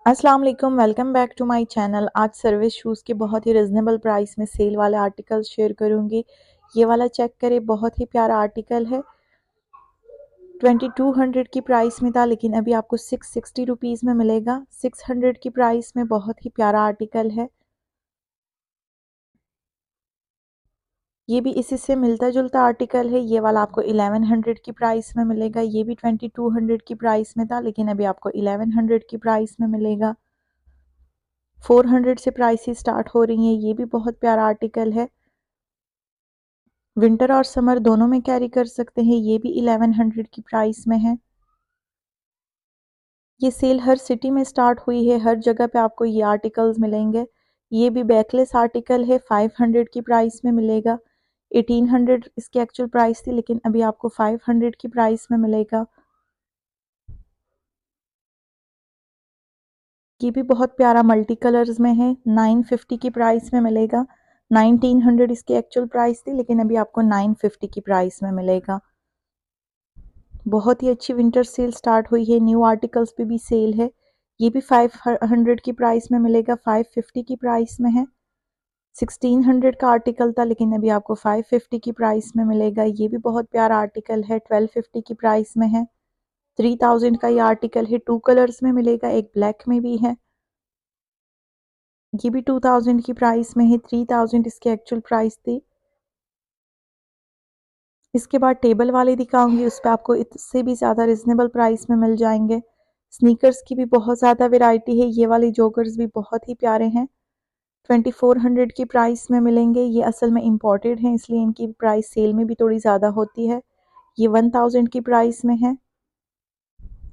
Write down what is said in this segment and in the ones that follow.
अस्सलाम वालेकुम, welcome back to my channel. आज सर्विस शूज़ के बहुत ही रिजनेबल प्राइस में सेल वाले आर्टिकल्स शेयर करूंगी। ये वाला चेक करें, बहुत ही प्यारा आर्टिकल है। 2200 की प्राइस में था, लेकिन अभी आपको 660 रुपीज़ में मिलेगा। 600 की प्राइस में बहुत ही प्यारा आर्टिकल है। ये भी इसी से मिलता जुलता आर्टिकल है। ये वाला आपको 1100 की प्राइस में मिलेगा। ये भी 2200 की प्राइस में था, लेकिन अभी आपको 1100 की प्राइस में मिलेगा। 400 से प्राइसेस स्टार्ट हो रही हैं। ये भी बहुत प्यारा आर्टिकल है। विंटर और समर दोनों में कैरी कर सकते हैं। ये भी 1100 की प्राइस में है। ये सेल हर सिटी में स्टार्ट हुई है। हर जगह पे आपको ये आर्टिकल्स मिलेंगे। ये भी बैकलेस आर्टिकल है। 500 की प्राइस में मिलेगा। 1800 इसकी एक्चुअल प्राइस थी, लेकिन अभी आपको 500 की प्राइस में मिलेगा। ये भी बहुत प्यारा मल्टी कलर्स में है। 950 की प्राइस में मिलेगा। 1900 इसकी एक्चुअल प्राइस थी, लेकिन अभी आपको 950 की प्राइस में मिलेगा। बहुत ही अच्छी विंटर सेल स्टार्ट हुई है। न्यू आर्टिकल्स पे भी सेल है। ये भी 500 की प्राइस में मिलेगा। 550 की प्राइस में है। 1600 का आर्टिकल था, लेकिन अभी आपको 550 की प्राइस में मिलेगा। ये भी बहुत प्यारा आर्टिकल है। 1250 की प्राइस में है। 3000 का ये आर्टिकल है। 2 कलर्स में मिलेगा, एक ब्लैक में भी है। ये भी 2000 की प्राइस में है। 3000 इसकी एक्चुअल प्राइस थी। इसके बाद टेबल वाले दिखाऊंगी, उस पर आपको इससे भी ज़्यादा रिजनेबल प्राइस में मिल जाएंगे। स्नीकर्स की भी बहुत ज़्यादा वैरायटी है। ये वाले जॉगर्स भी बहुत ही प्यारे हैं। 2400 की प्राइस में मिलेंगे। ये असल में इम्पोर्टेड हैं, इसलिए इनकी प्राइस सेल में भी थोड़ी ज़्यादा होती है। ये 1000 की प्राइस में है।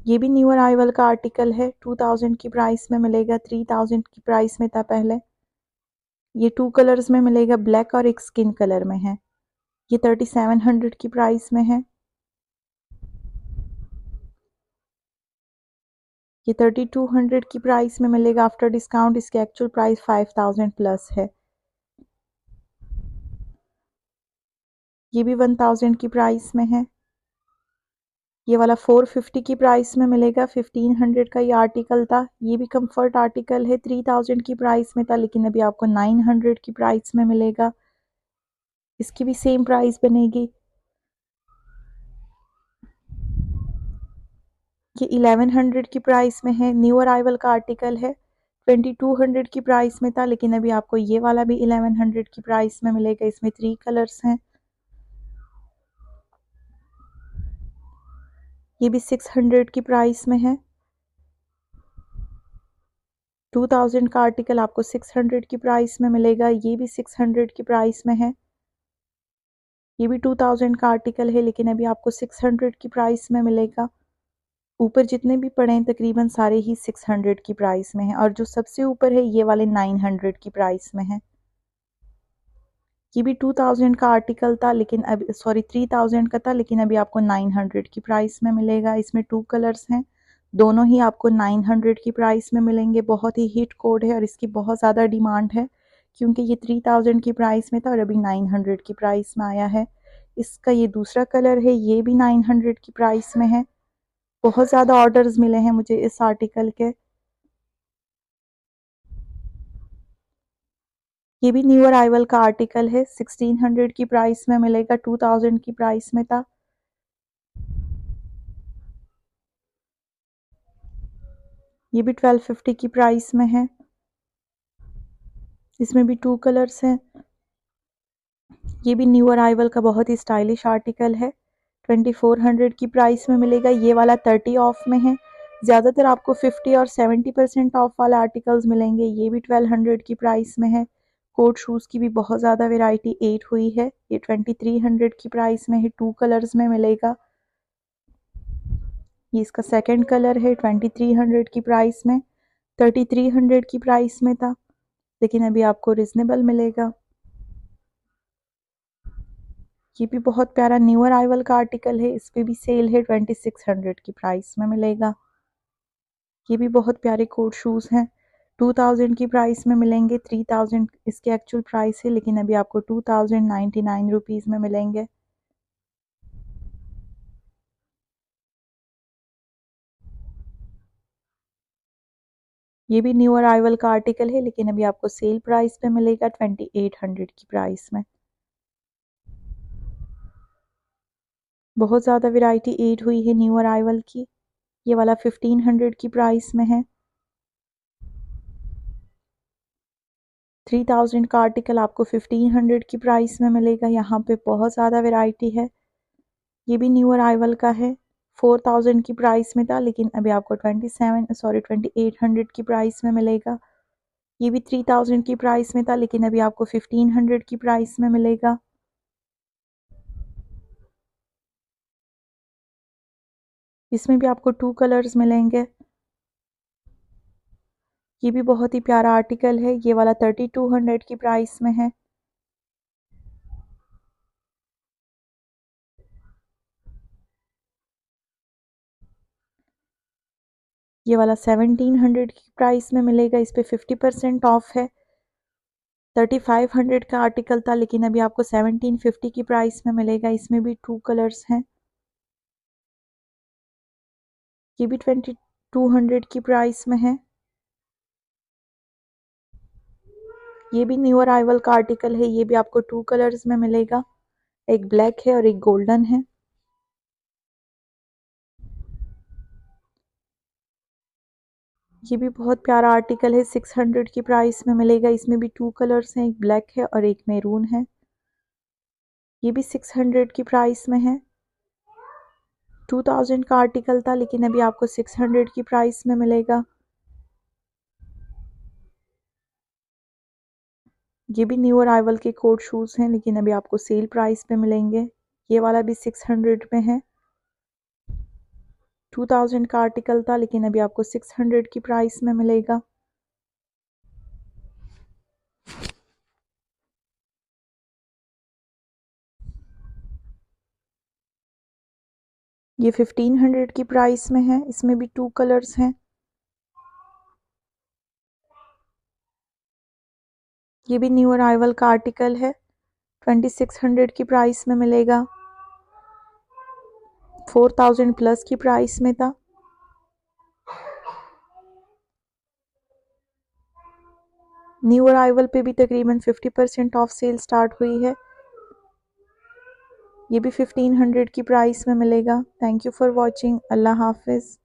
ये भी न्यू अराइवल का आर्टिकल है। 2000 की प्राइस में मिलेगा। 3000 की प्राइस में था पहले। ये 2 कलर्स में मिलेगा, ब्लैक और एक स्किन कलर में है। ये 3700 की प्राइस में है। ये 3200 की प्राइस में मिलेगा आफ्टर डिस्काउंट। इसकी एक्चुअल प्राइस 5000 प्लस है। ये भी 1000 की प्राइस में है। ये वाला 450 की प्राइस में मिलेगा। 1500 का ये आर्टिकल था। ये भी कंफर्ट आर्टिकल है। 3000 की प्राइस में था, लेकिन अभी आपको 900 की प्राइस में मिलेगा। इसकी भी सेम प्राइस बनेगी। ये 1100 की प्राइस में है। न्यू अराइवल का आर्टिकल है। 2200 की प्राइस में था, लेकिन अभी आपको ये वाला भी 1100 की प्राइस में मिलेगा। इसमें 3 कलर्स हैं। ये भी 600 की प्राइस में है। 2000 का आर्टिकल आपको 600 की प्राइस में मिलेगा। ये भी 600 की प्राइस में है। ये भी 2000 का आर्टिकल है, लेकिन अभी आपको 600 की प्राइस में मिलेगा। ऊपर जितने भी पड़े हैं तकरीबन सारे ही 600 की प्राइस में हैं, और जो सबसे ऊपर है ये वाले 900 की प्राइस में है। ये भी 2000 का आर्टिकल था, लेकिन अभी 3000 का था, लेकिन अभी आपको 900 की प्राइस में मिलेगा। इसमें 2 कलर्स हैं। दोनों ही आपको 900 की प्राइस में मिलेंगे। बहुत ही हिट कोड है और इसकी बहुत ज़्यादा डिमांड है, क्योंकि ये 3000 की प्राइस में था और अभी 900 की प्राइस में आया है। इसका ये दूसरा कलर है। ये भी 900 की प्राइस में है। बहुत ज़्यादा ऑर्डर्स मिले हैं मुझे इस आर्टिकल के। ये भी न्यू अराइवल का आर्टिकल है। 1600 की प्राइस में मिलेगा। 2000 की प्राइस में था। ये भी 1250 की प्राइस में है। इसमें भी 2 कलर्स हैं। ये भी न्यू अराइवल का बहुत ही स्टाइलिश आर्टिकल है। 2400 की प्राइस में मिलेगा। ये वाला 30 ऑफ में है। ज़्यादातर आपको 50 और 70% ऑफ वाले आर्टिकल्स मिलेंगे। ये भी 1200 की प्राइस में है। कोट शूज़ की भी बहुत ज़्यादा वैरायटी 8 हुई है। ये 2300 की प्राइस में है। 2 कलर्स में मिलेगा। ये इसका सेकंड कलर है। 2300 की प्राइस में। 3300 की प्राइस में था, लेकिन अभी आपको रिजनेबल मिलेगा। ये भी बहुत प्यारा न्यू अराइवल का आर्टिकल है। इस पे भी सेल है। 2600 की प्राइस में मिलेगा। ये भी बहुत प्यारे कोट शूज़ हैं। 2000 की प्राइस में मिलेंगे। 3000 इसके एक्चुअल प्राइस है, लेकिन अभी आपको 2099 रुपीज़ में मिलेंगे। ये भी न्यू अराइवल का आर्टिकल है लेकिन अभी आपको सेल प्राइस पे मिलेगा 2800 की प्राइस में। बहुत ज़्यादा वैरायटी ऐड हुई है न्यू अराइवल की। ये वाला 1500 की प्राइस में है। 3000 का आर्टिकल आपको 1500 की प्राइस में मिलेगा। यहाँ पे बहुत ज़्यादा वैरायटी है। ये भी न्यू अराइवल का है। 4000 की प्राइस में था लेकिन अभी आपको 2800 की प्राइस में मिलेगा। ये भी 3000 की प्राइस में था लेकिन अभी आपको 1500 की प्राइस में मिलेगा। इसमें भी आपको 2 कलर्स मिलेंगे। ये भी बहुत ही प्यारा आर्टिकल है। ये वाला 3200 की प्राइस में है। ये वाला 1700 की प्राइस में मिलेगा। इस पे 50% ऑफ है। 3500 का आर्टिकल था लेकिन अभी आपको 1750 की प्राइस में मिलेगा। इसमें भी 2 कलर्स हैं। ये भी 2200 की प्राइस में है। ये भी न्यू अराइवल का आर्टिकल है। ये भी आपको 2 कलर्स में मिलेगा। एक ब्लैक है और एक गोल्डन है। ये भी बहुत प्यारा आर्टिकल है। 600 की प्राइस में मिलेगा। इसमें भी 2 कलर्स हैं। एक ब्लैक है और एक मैरून है। ये भी 600 की प्राइस में है। 2000 का आर्टिकल था लेकिन अभी आपको 600 की प्राइस में मिलेगा। ये भी न्यू अराइवल के कोट शूज़ हैं लेकिन अभी आपको सेल प्राइस पे मिलेंगे। ये वाला भी 600 में है। 2000 का आर्टिकल था लेकिन अभी आपको 600 की प्राइस में मिलेगा। ये 1500 की प्राइस में है। इसमें भी 2 कलर्स हैं। ये भी न्यू अराइवल का आर्टिकल है। 2600 की प्राइस में मिलेगा। 4000 प्लस की प्राइस में था। न्यू अराइवल पे भी तकरीबन 50% ऑफ सेल स्टार्ट हुई है। ये भी 1500 की प्राइस में मिलेगा। Thank you for watching. अल्लाह हाफिज़।